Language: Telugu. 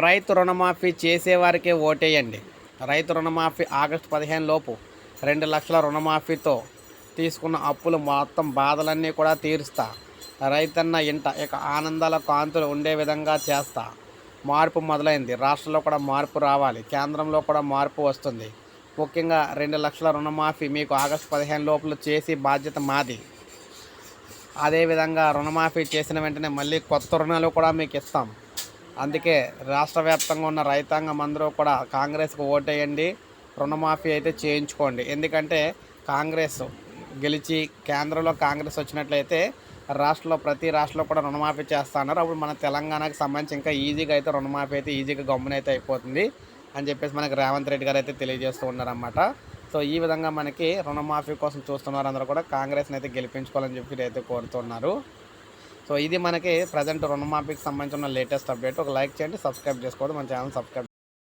రైతు రుణమాఫీ చేసేవారికే ఓటేయండి. రైతు రుణమాఫీ ఆగస్టు 15 లోపు 2 లక్షల రుణమాఫీతో తీసుకున్న అప్పులు మొత్తం బాధలన్నీ కూడా తీరుస్తా. రైతన్న ఇంట ఇక ఆనందాల కాంతులు ఉండే విధంగా చేస్తా. మార్పు మొదలైంది. రాష్ట్రంలో కూడా మార్పు రావాలి. కేంద్రంలో కూడా మార్పు వస్తుంది. ముఖ్యంగా 2 లక్షల రుణమాఫీ మీకు ఆగస్టు 15 లోపల చేసి బాధ్యత మాది. అదేవిధంగా రుణమాఫీ చేసిన వెంటనే మళ్ళీ కొత్త రుణాలు కూడా మీకు ఇస్తాం. అందుకే రాష్ట్ర వ్యాప్తంగా ఉన్న రైతాంగం అందరూ కూడా కాంగ్రెస్కి ఓటేయండి. రుణమాఫీ అయితే చేయించుకోండి. ఎందుకంటే కాంగ్రెస్ గెలిచి కేంద్రంలో కాంగ్రెస్ వచ్చినట్లయితే ప్రతి రాష్ట్రంలో కూడా రుణమాఫీ చేస్తా అన్నారు. అప్పుడు మన తెలంగాణకు సంబంధించి ఇంకా ఈజీగా అయితే రుణమాఫీ అయితే ఈజీగా గమ్మునైతే అయిపోతుంది అని చెప్పేసి మనకి రేవంత్ రెడ్డి గారు అయితే తెలియజేస్తూ ఉన్నారన్నమాట. సో ఈ విధంగా మనకి రుణమాఫీ కోసం చూస్తున్నారు. అందరూ కూడా కాంగ్రెస్ని అయితే గెలిపించుకోవాలని చెప్పి అయితే కోరుతున్నారు. సో ఇది మనకి ప్రజెంట్ రుణమాఫీకి సంబంధించిన లేటెస్ట్ అప్డేట్. ఒక లైక్ చేయండి, సబ్స్క్రైబ్ చేసుకోవద్దు, మన ఛానల్ సబ్స్క్రైబ్